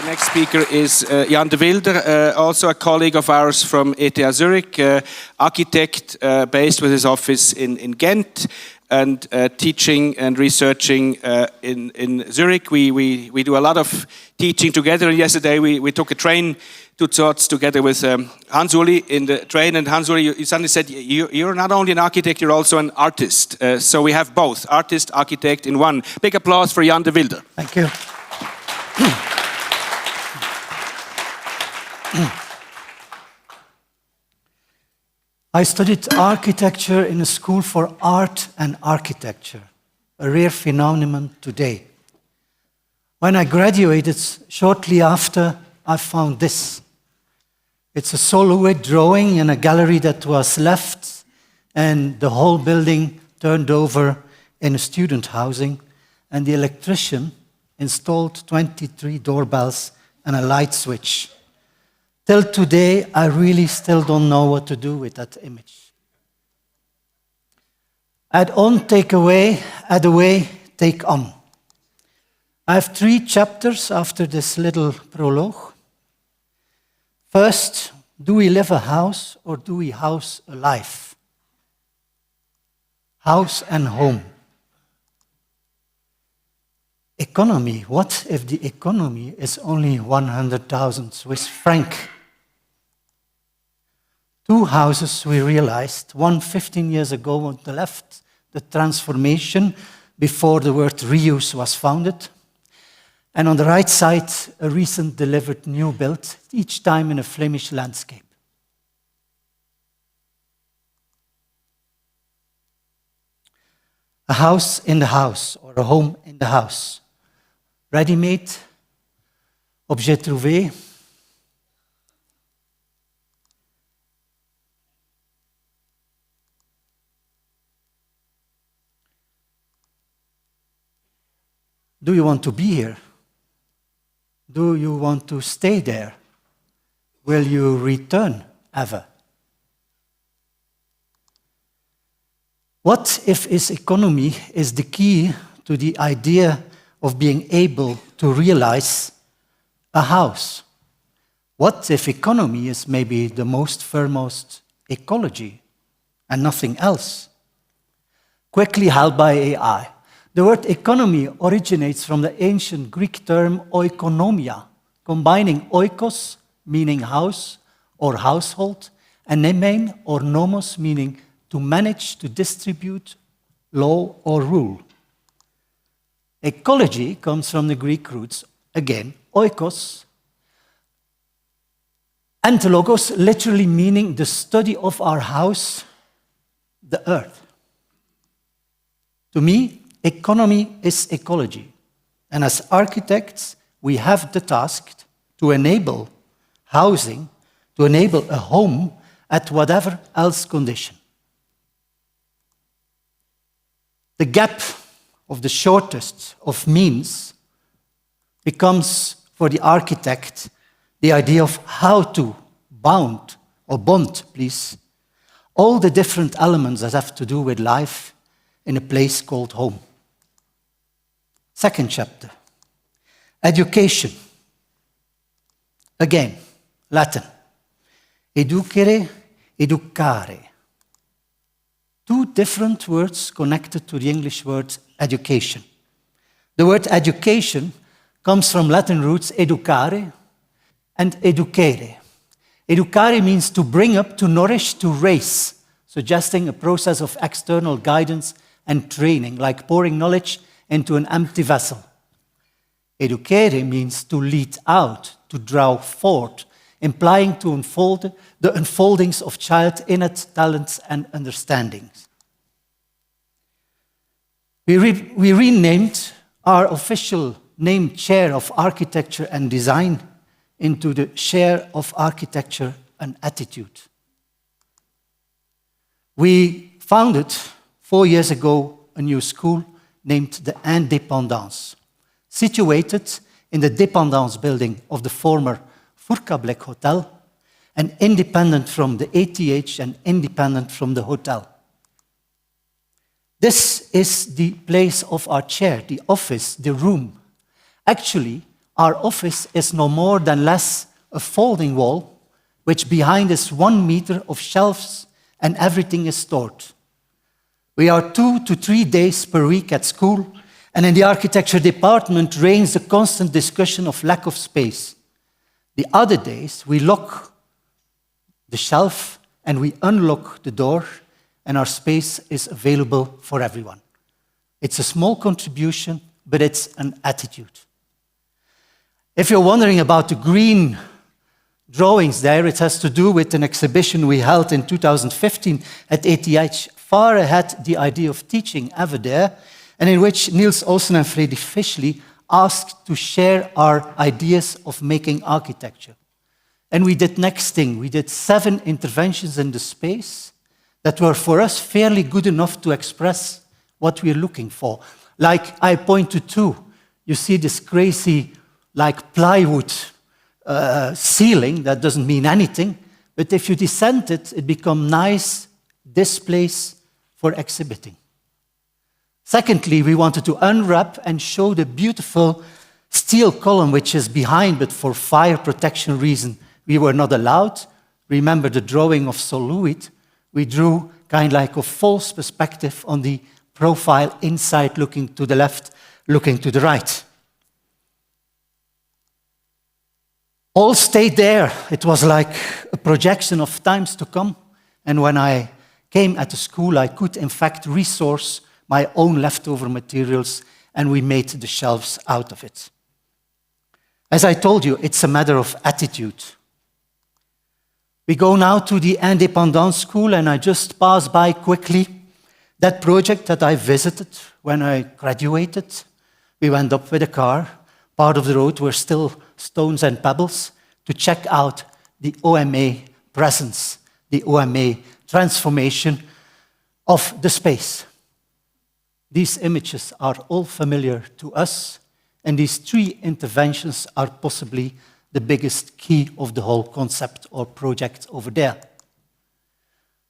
Next speaker is Jan De Vylder, also a colleague of ours from E.T Zurich, architect based with his office in Ghent, and teaching and researching in Zurich. We do a lot of teaching together. Yesterday we took a train to Zotz together with Hans-Uli in the train, and Hans-Uli, you suddenly said you're not only an architect, you're also an artist. So we have both, artist, architect in one. Big applause for Jan De Vylder. Thank you. I studied architecture in a school for art and architecture, a rare phenomenon today. When I graduated, shortly after, I found this. It's a silhouette drawing in a gallery that was left, and the whole building turned over in a student housing, and the electrician installed 23 doorbells and a light switch. Till today, I really still don't know what to do with that image. Add on, take away, add away, take on. I have 3 chapters after this little prologue. First, do we live a house or do we house a life? House and home. Economy. What if the economy is only 100,000 Swiss francs? 2 houses we realized, one 15 years ago on the left, the transformation before the word reuse was founded. And on the right side, a recent delivered new build, each time in a Flemish landscape. A house in the house, or a home in the house. Ready-made, objet trouvé. Do you want to be here? Do you want to stay there? Will you return ever? What if its economy is the key to the idea of being able to realize a house? What if economy is maybe the most foremost ecology and nothing else? Quickly held by AI. The word economy originates from the ancient Greek term oikonomia, combining oikos, meaning house or household, and nemein or nomos, meaning to manage, to distribute, law or rule. Ecology comes from the Greek roots, again, oikos, and logos, literally meaning the study of our house, the earth. To me, economy is ecology, and as architects, we have the task to enable housing, to enable a home at whatever else condition. The gap of the shortest of means becomes, for the architect, the idea of how to bond all the different elements that have to do with life in a place called home. Second chapter, education. Again, Latin. Educere, educare. 2 different words connected to the English word education. The word education comes from Latin roots educare and educere. Educare means to bring up, to nourish, to raise, suggesting a process of external guidance and training, like pouring knowledge into an empty vessel. Educere means to lead out, to draw forth, implying to unfold the unfoldings of child innate talents and understandings. We renamed our official name Chair of Architecture and Design into the Chair of Architecture and Attitude. We founded 4 years ago a new school named the Indépendance, situated in the Dépendance building of the former Furka Black Hotel, and independent from the ETH and independent from the hotel. This is the place of our chair, the office, the room. Actually, our office is no more than less a folding wall, which behind is 1 meter of shelves and everything is stored. We are 2 to 3 days per week at school, and in the architecture department reigns a constant discussion of lack of space. The other days, we lock the shelf and we unlock the door, and our space is available for everyone. It's a small contribution, but it's an attitude. If you're wondering about the green drawings there, it has to do with an exhibition we held in 2015 at E.A.T, far ahead the idea of teaching ever there, and in which Niels Olsen and Freddy Fischli asked to share our ideas of making architecture. And we did next thing. We did 7 interventions in the space that were for us fairly good enough to express what we're looking for. Like I point to 2. You see this crazy, like plywood ceiling that doesn't mean anything, but if you descend it, it becomes nice displays for exhibiting. Secondly, we wanted to unwrap and show the beautiful steel column which is behind, but for fire protection reason, we were not allowed. Remember the drawing of Soluit? We drew kind of like a false perspective on the profile inside, looking to the left, looking to the right. All stayed there. It was like a projection of times to come. And when I came at the school, I could in fact resource my own leftover materials, and we made the shelves out of it. As I told you, it's a matter of attitude. We go now to the Indépendance School, and I just pass by quickly that project that I visited when I graduated. We went up with a car. Part of the road were still stones and pebbles to check out the OMA presence, the OMA transformation of the space. These images are all familiar to us, and these 3 interventions are possibly the biggest key of the whole concept or project over there.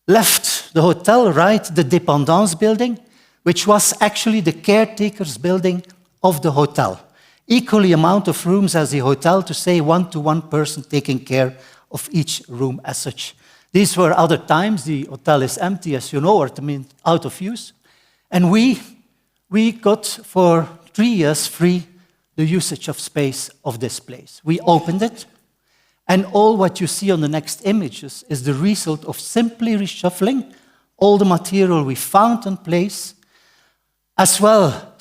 Left the hotel, right, the Dépendance building, which was actually the caretaker's building of the hotel. Equally amount of rooms as the hotel, to say 1-to-1 person taking care of each room as such. These were other times. The hotel is empty, as you know, or I mean, out of use. And we got for 3 years free the usage of space of this place. We opened it, and all what you see on the next images is the result of simply reshuffling all the material we found in place, as well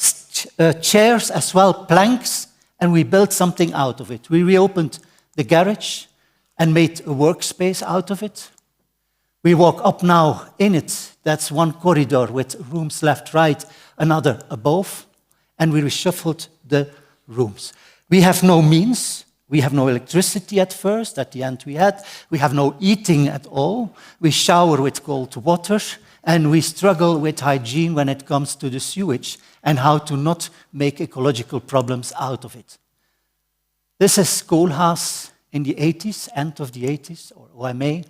chairs, as well planks, and we built something out of it. We reopened the garage and made a workspace out of it. We walk up now in it. That's 1 corridor with rooms left, right, another above, and we reshuffled the rooms. We have no means. We have no electricity at first. At the end we had. We have no eating at all. We shower with cold water, and we struggle with hygiene when it comes to the sewage and how to not make ecological problems out of it. This is Koolhaas in the 80s, end of the 80s, or OMA.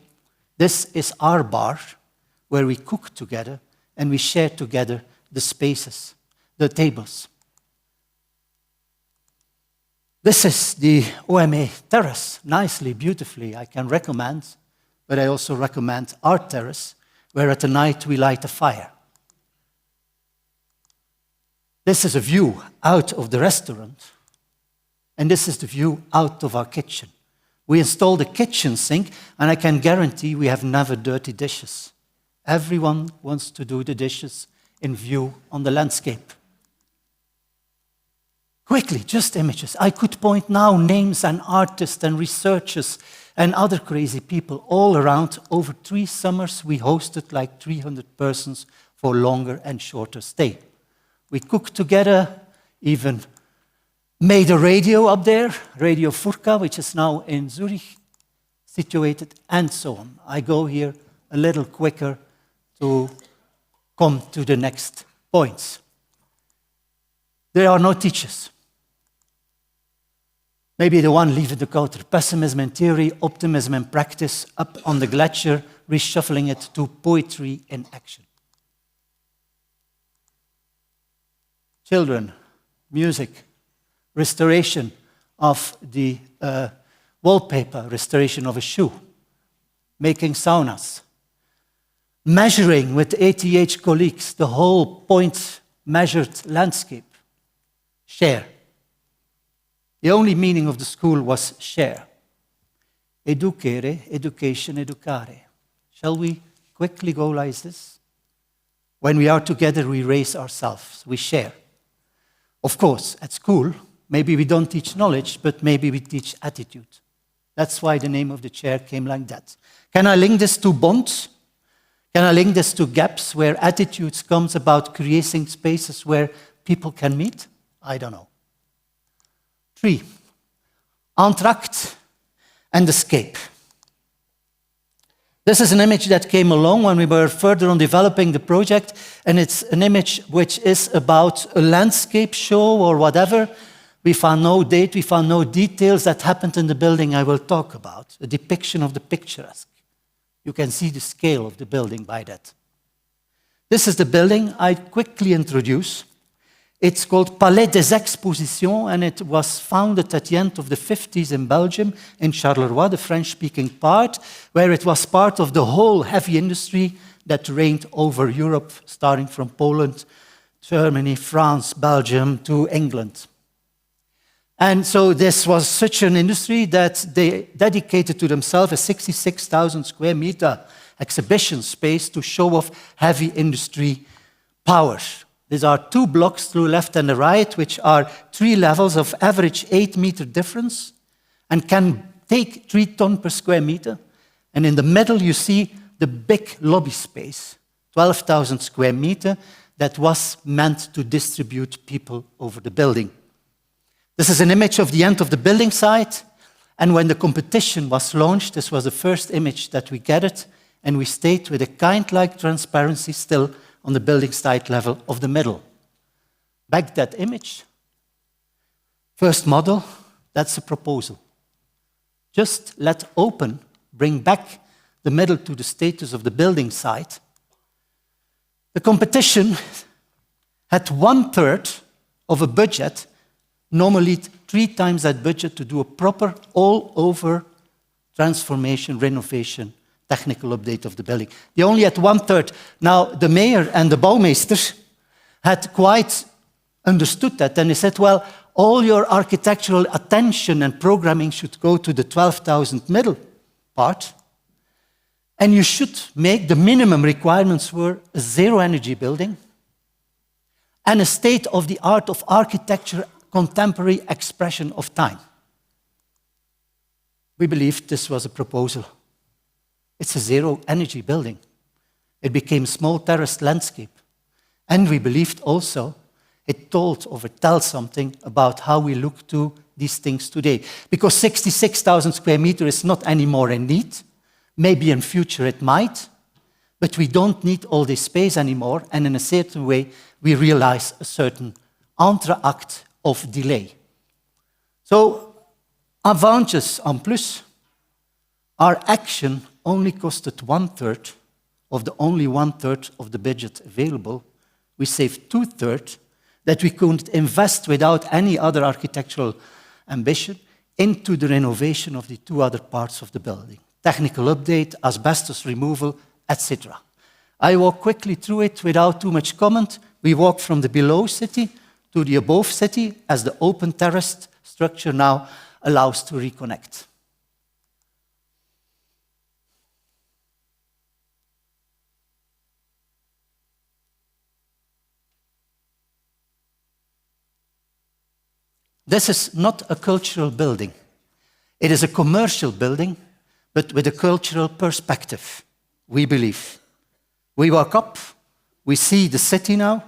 This is our bar, where we cook together and we share together the spaces, the tables. This is the OMA terrace, nicely, beautifully, I can recommend, but I also recommend our terrace, where at the night we light a fire. This is a view out of the restaurant, and this is the view out of our kitchen. We installed a kitchen sink, and I can guarantee we have never dirty dishes. Everyone wants to do the dishes in view on the landscape. Quickly, just images. I could point now names and artists and researchers and other crazy people all around. Over 3 summers, we hosted like 300 persons for longer and shorter stay. We cooked together, even made a radio up there, Radio Furka, which is now in Zurich situated, and so on. I go here a little quicker to come to the next points. There are no teachers. Maybe the one leaving the counter. Pessimism in theory, optimism in practice, up on the glacier, reshuffling it to poetry in action. Children, music, restoration, of the wallpaper restoration of a shoe, making saunas, measuring with ATH colleagues the whole point-measured landscape. Share. The only meaning of the school was share. Educere, education, educare. Shall we quickly go like this? When we are together, we raise ourselves, we share. Of course, at school, maybe we don't teach knowledge, but maybe we teach attitude. That's why the name of the chair came like that. Can I link this to bonds? Can I link this to gaps where attitudes comes about creating spaces where people can meet? I don't know. 3, entr'acte and escape. This is an image that came along when we were further on developing the project, and it's an image which is about a landscape show or whatever. We found no date, we found no details that happened in the building I will talk about, a depiction of the picturesque. You can see the scale of the building by that. This is the building I quickly introduce. It's called Palais des Expositions, and it was founded at the end of the 50s in Belgium, in Charleroi, the French-speaking part, where it was part of the whole heavy industry that reigned over Europe, starting from Poland, Germany, France, Belgium, to England. And so this was such an industry that they dedicated to themselves a 66,000 square meter exhibition space to show off heavy industry power. These are 2 blocks to the left and the right, which are 3 levels of average 8-meter difference and can take 3 tons per square meter. And in the middle, you see the big lobby space, 12,000 square meter, that was meant to distribute people over the building. This is an image of the end of the building site. And when the competition was launched, this was the first image that we gathered, and we stayed with a kind-like transparency still on the building site level of the middle. Back that image. First model, that's a proposal. Just let open, bring back the middle to the status of the building site. The competition had 1/3 of a budget, normally 3 times that budget, to do a proper all-over transformation, renovation, technical update of the building. They only had 1/3. Now, the mayor and the bouwmeester had quite understood that, and they said, well, all your architectural attention and programming should go to the 12,000 middle part, and you should make the minimum requirements were a zero-energy building and a state-of-the-art of architecture, contemporary expression of time. We believed this was a proposal. It's a zero-energy building. It became a small terraced landscape. And we believed also it told or it tells something about how we look to these things today. Because 66,000 square meters is not anymore in need. Maybe in future it might, but we don't need all this space anymore. And in a certain way, we realize a certain entr'acte of delay. So, advantages en plus, our action only costed 1/3 of the only 1/3 of the budget available. We saved 2/3 that we could invest without any other architectural ambition into the renovation of the 2 other parts of the building. Technical update, asbestos removal, etc. I walk quickly through it without too much comment. We walk from the below city to the above city as the open terraced structure now allows to reconnect. This is not a cultural building. It is a commercial building, but with a cultural perspective, we believe. We walk up, we see the city now,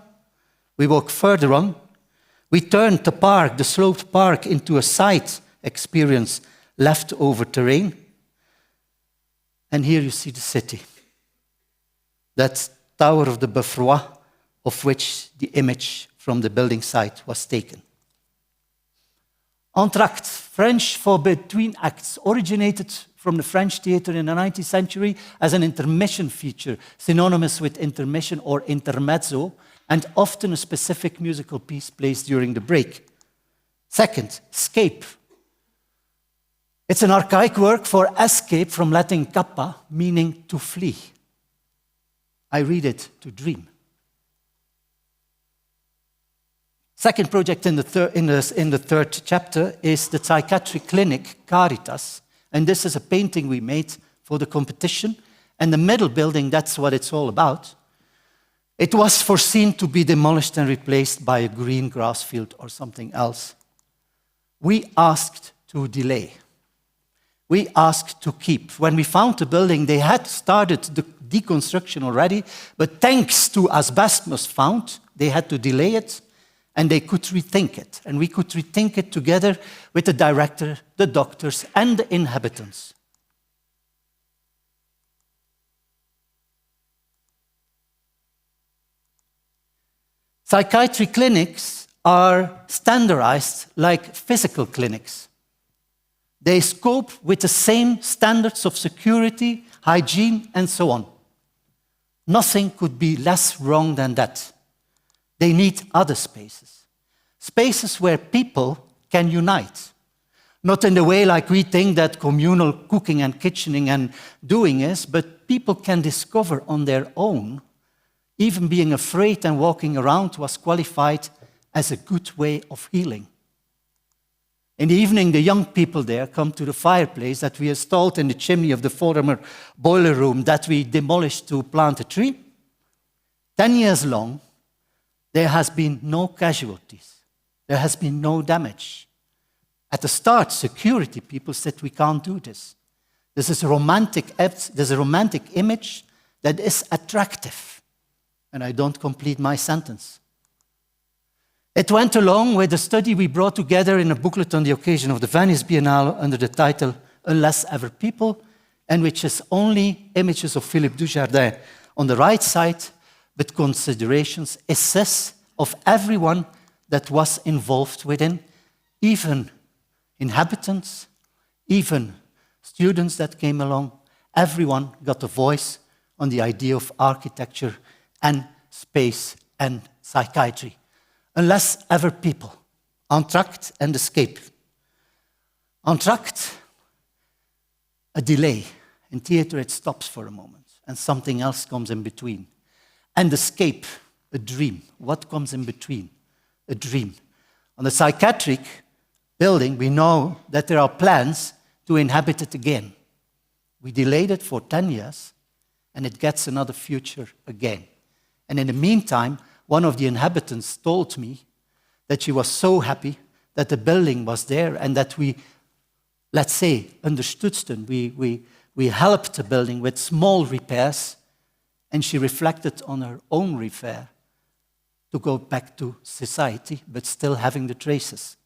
we walk further on, we turn the park, the sloped park, into a site experience, leftover terrain, and here you see the city. That Tower of the Beffroi, of which the image from the building site was taken. Entr'acte, French for between acts, originated from the French theater in the 19th century as an intermission feature, synonymous with intermission or intermezzo, and often a specific musical piece placed during the break. Second, escape, It's an archaic word for escape from Latin kappa, meaning to flee. I read it to dream. Second project in the third chapter is the psychiatric clinic, Caritas. And this is a painting we made for the competition. And the middle building, that's what it's all about. It was foreseen to be demolished and replaced by a green grass field or something else. We asked to delay. We asked to keep. When we found the building, they had started the deconstruction already, but thanks to asbestos found, they had to delay it, and they could rethink it. And we could rethink it together with the director, the doctors, and the inhabitants. Psychiatric clinics are standardized like physical clinics. They cope with the same standards of security, hygiene, and so on. Nothing could be less wrong than that. They need other spaces. Spaces where people can unite. Not in the way like we think that communal cooking and kitchening and doing is, but people can discover on their own. Even being afraid and walking around was qualified as a good way of healing. In the evening, the young people there come to the fireplace that we installed in the chimney of the former boiler room that we demolished to plant a tree. 10 years long, there has been no casualties. There has been no damage. At the start, security people said, we can't do this. There's a romantic image that is attractive. And I don't complete my sentence. It went along with a study we brought together in a booklet on the occasion of the Venice Biennale under the title Unless Ever People, and which is only images of Philip Ursprung on the right side, but considerations, essays of everyone that was involved within, even inhabitants, even students that came along. Everyone got a voice on the idea of architecture and space and psychiatry. Unless ever people, entr'acte and escape. Entr'acte, a delay. In theater, it stops for a moment, and something else comes in between. And escape, a dream. What comes in between? A dream. On the psychiatric building, we know that there are plans to inhabit it again. We delayed it for 10 years, and it gets another future again. And in the meantime, one of the inhabitants told me that she was so happy that the building was there and that we, let's say, understood. We helped the building with small repairs, and she reflected on her own repair to go back to society, but still having the traces.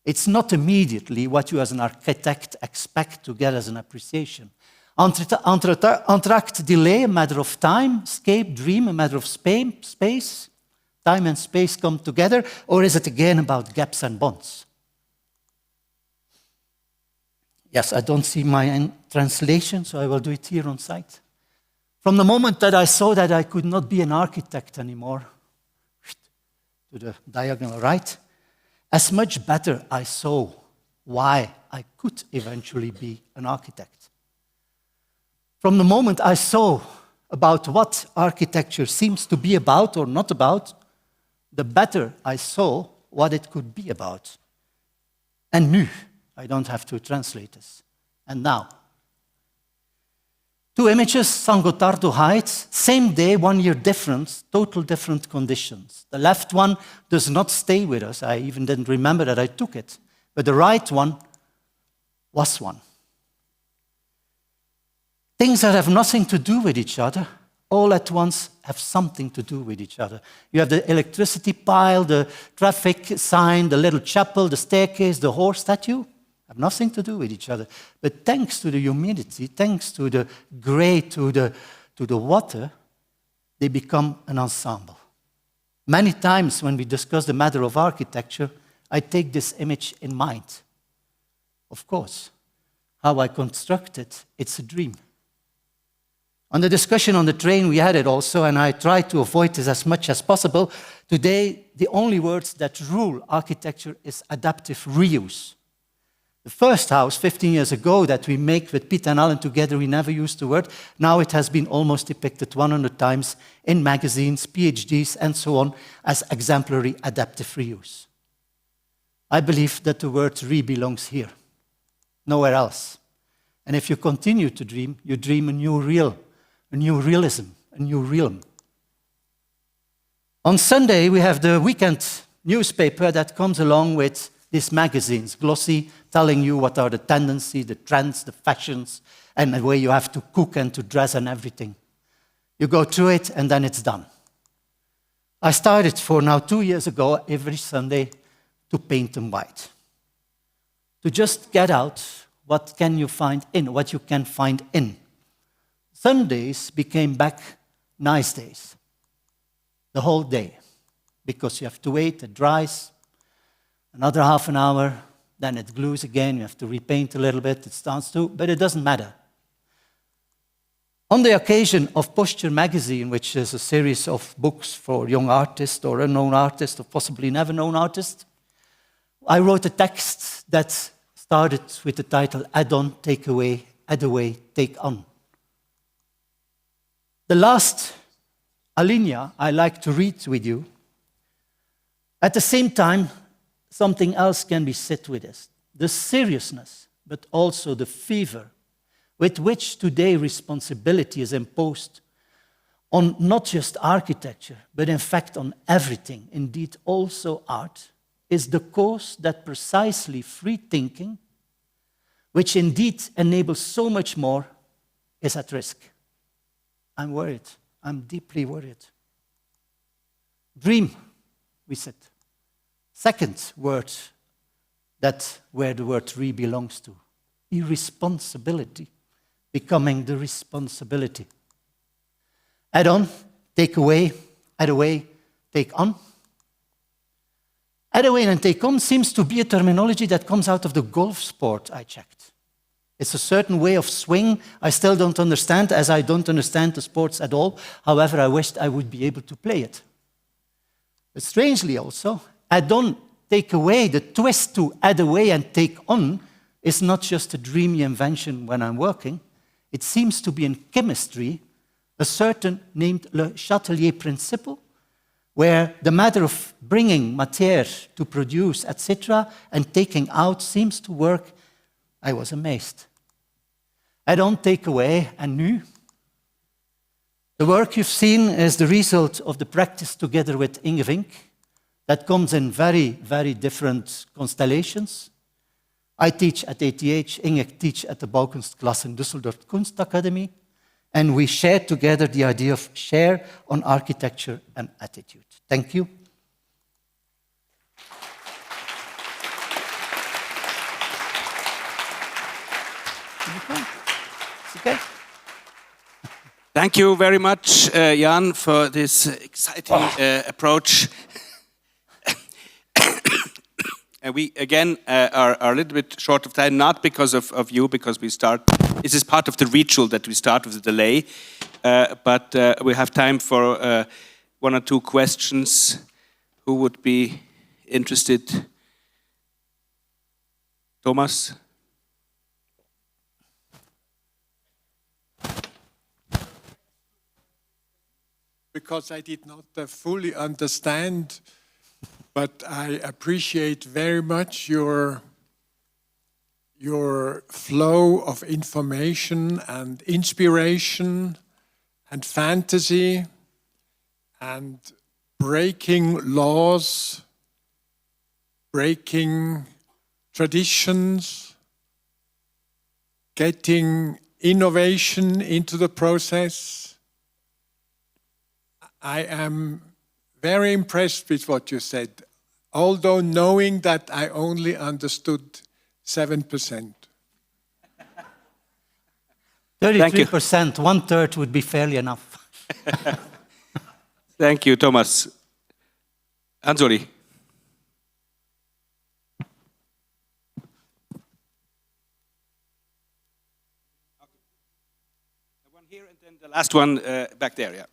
It's not immediately what you as an architect expect to get as an appreciation. Entr'acte, delay, a matter of time. Escape, dream, a matter of space. Time and space come together, or is it again about gaps and bonds? Yes, I don't see my translation, so I will do it here on site. From the moment that I saw that I could not be an architect anymore, to the diagonal right, as much better I saw why I could eventually be an architect. From the moment I saw about what architecture seems to be about or not about, the better I saw what it could be about. And nu, I don't have to translate this. And now. 2 images, San Gotardo Heights, same day, 1 year difference, total different conditions. The left one does not stay with us. I even didn't remember that I took it. But the right one was one. Things that have nothing to do with each other, all at once have something to do with each other. You have the electricity pile, the traffic sign, the little chapel, the staircase, the horse statue, have nothing to do with each other. But thanks to the humidity, thanks to the gray, to the water, they become an ensemble. Many times when we discuss the matter of architecture, I take this image in mind. Of course, how I construct it, it's a dream. On the discussion on the train, we had it also, and I tried to avoid this as much as possible. Today, the only words that rule architecture is adaptive reuse. The first house, 15 years ago, that we make with Piet and Alan together, we never used the word. Now it has been almost depicted 100 times in magazines, PhDs, and so on, as exemplary adaptive reuse. I believe that the word belongs here, nowhere else. And if you continue to dream, you dream a new real, a new realism, a new realm. On Sunday, we have the weekend newspaper that comes along with these magazines, glossy, telling you what are the tendencies, the trends, the fashions, and the way you have to cook and to dress and everything. You go through it, and then it's done. I started for now 2 years ago, every Sunday, to paint them white. To just get out what can you find in, what you can find in. Sundays became back nice days, the whole day, because you have to wait, it dries, another half an hour, then it glues again, you have to repaint a little bit, it starts to, but it doesn't matter. On the occasion of Posture magazine, which is a series of books for young artists or unknown artists or possibly never known artists, I wrote a text that started with the title, Add on, take away, add away, take on. The last alinea I like to read with you. At the same time, something else can be said with this. The seriousness, but also the fever with which today responsibility is imposed on not just architecture, but in fact on everything, indeed also art, is the cause that precisely free thinking, which indeed enables so much more, is at risk. I'm worried. I'm deeply worried. Dream, we said. Second word, that's where the word belongs to. Irresponsibility, becoming the responsibility. Add on, take away, add away, take on. Add away and take on seems to be a terminology that comes out of the golf sport, I checked. It's a certain way of swing I still don't understand, as I don't understand the sports at all. However, I wished I would be able to play it. But strangely also, add on, take away, the twist to add away and take on is not just a dreamy invention when I'm working. It seems to be in chemistry a certain named Le Chatelier principle, where the matter of bringing matière to produce, etc., and taking out seems to work. I was amazed. Add on, take away, and nu. The work you've seen is the result of the practice together with Inge Vink that comes in very, very different constellations. I teach at ETH, Inge teach at the Baukunstklasse in Düsseldorf Kunstakademie, and we share together the idea of share on architecture and attitude. Thank you. Okay. Thank you very much, Jan, for this exciting approach. And we, again, are a little bit short of time, not because of you, because we start, this is part of the ritual that we start with a delay, but we have time for one or two questions. Who would be interested? Thomas? Because I did not fully understand, but I appreciate very much your flow of information and inspiration and fantasy and breaking laws, breaking traditions, getting innovation into the process. I am very impressed with what you said, although knowing that I only understood 7%. 33%, 1/3 would be fairly enough. Thank you, Thomas. Ansori. One here and then the last one back there, yeah.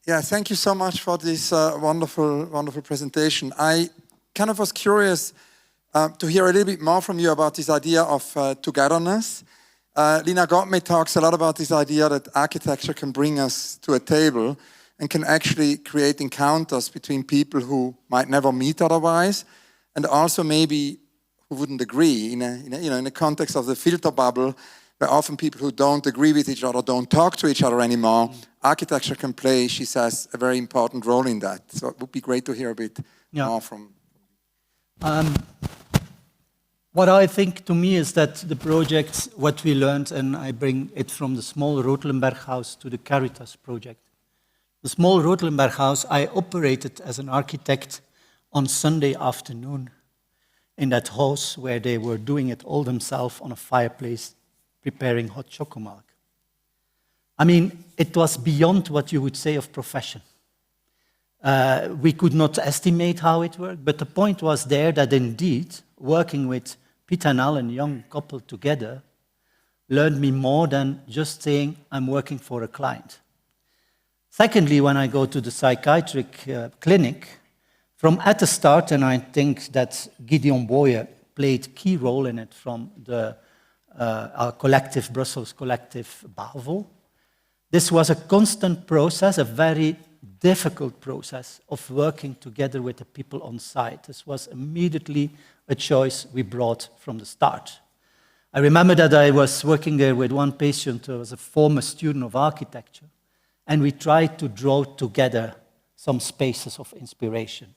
Yeah, thank you so much for this wonderful presentation. I kind of was curious, to hear a little bit more from you about this idea of togetherness. Lina Gottme talks a lot about this idea that architecture can bring us to a table and can actually create encounters between people who might never meet otherwise, and also maybe who wouldn't agree in the context of the filter bubble, where often people who don't agree with each other don't talk to each other anymore. Architecture can play, she says, a very important role in that. So it would be great to hear a bit more from. What I think to me is that the project, what we learned, and I bring it from the small Rotelenberg house to the Caritas project. The small Rotelenberg house, I operated as an architect on Sunday afternoon in that house where they were doing it all themselves on a fireplace, preparing hot chocomilk. I mean, it was beyond what you would say of profession. We could not estimate how it worked, but the point was there that indeed, working with Peter and Alan, young couple together, learned me more than just saying, I'm working for a client. Secondly, when I go to the psychiatric clinic, from at the start, and I think that Gideon Boyer played a key role in it from our collective, Brussels collective, BAVO. This was a constant process, a very difficult process of working together with the people on site. This was immediately a choice we brought from the start. I remember that I was working there with one patient who was a former student of architecture, and we tried to draw together some spaces of inspiration.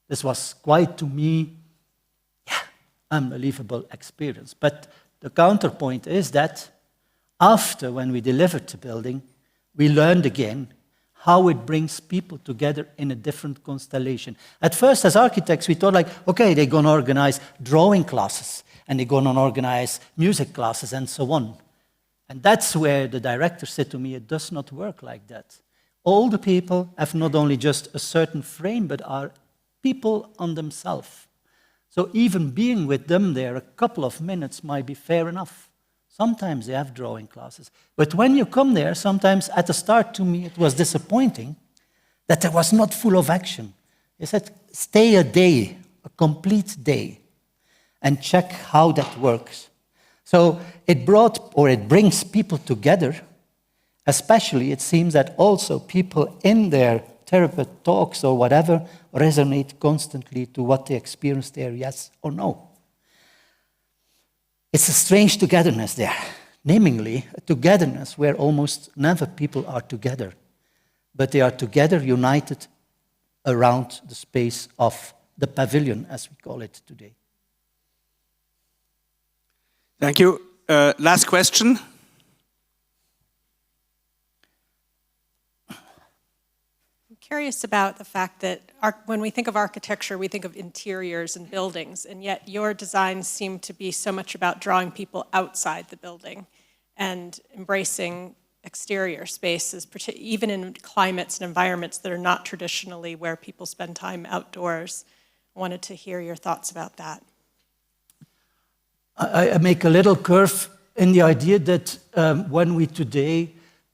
This was quite, to me, unbelievable experience. But the counterpoint is that after, when we delivered the building, we learned again how it brings people together in a different constellation. At first, as architects, we thought like, okay, they're going to organize drawing classes, and they're going to organize music classes, and so on. And that's where the director said to me, it does not work like that. All the people have not only just a certain frame, but are people on themselves. So even being with them there a couple of minutes might be fair enough. Sometimes they have drawing classes. But when you come there, sometimes at the start to me it was disappointing that there was not full of action. They said, stay a day, a complete day, and check how that works. So it brings people together, especially it seems that also people in their therapy talks or whatever resonate constantly to what they experience there, yes or no. It's a strange togetherness there, namely a togetherness where almost never people are together, but they are together, united around the space of the pavilion, as we call it today. Thank you. Last question. Curious about the fact that when we think of architecture, we think of interiors and buildings, and yet your designs seem to be so much about drawing people outside the building and embracing exterior spaces, even in climates and environments that are not traditionally where people spend time outdoors. I wanted to hear your thoughts about that. I make a little curve in the idea that when we today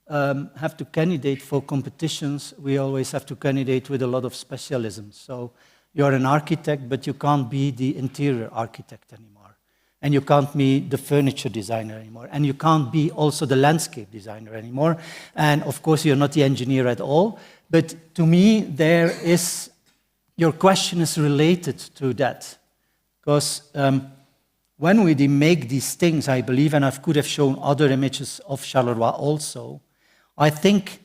have to candidate for competitions, we always have to candidate with a lot of specialisms. So you're an architect, but you can't be the interior architect anymore. And you can't be the furniture designer anymore. And you can't be also the landscape designer anymore. And of course, you're not the engineer at all. But to me, your question is related to that. Because when we make these things, I believe, and I could have shown other images of Charleroi also, I think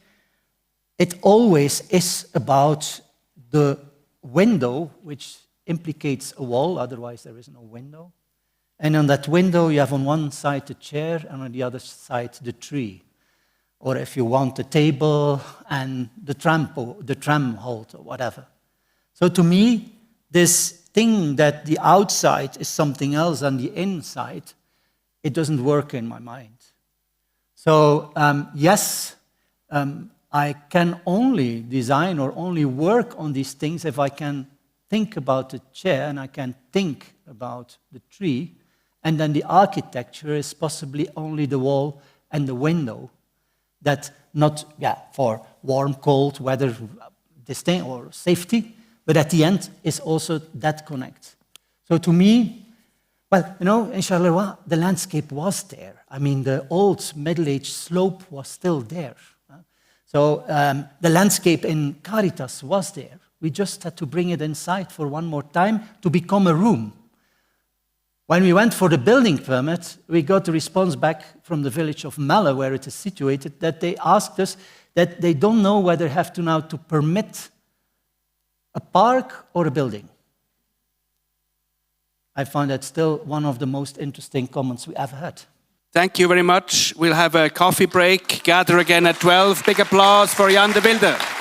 it always is about the window, which implicates a wall, otherwise there is no window. And on that window, you have on one side the chair, and on the other side the tree. Or if you want, the table and the tram halt or whatever. So to me, this thing that the outside is something else than the inside, it doesn't work in my mind. So yes, I can only design or only work on these things if I can think about the chair and I can think about the tree, and then the architecture is possibly only the wall and the window. That not for warm, cold, weather, this thing, or safety, but at the end is also that connect. So to me, well, you know, in Charleroi, the landscape was there. I mean, the old middle-aged slope was still there. So the landscape in Caritas was there. We just had to bring it inside for one more time to become a room. When we went for the building permit, we got the response back from the village of Melle, where it is situated, that they asked us that they don't know whether they have to now to permit a park or a building. I find that still one of the most interesting comments we ever had. Thank you very much. We'll have a coffee break. Gather again at 12. Big applause for Jan De Vylder.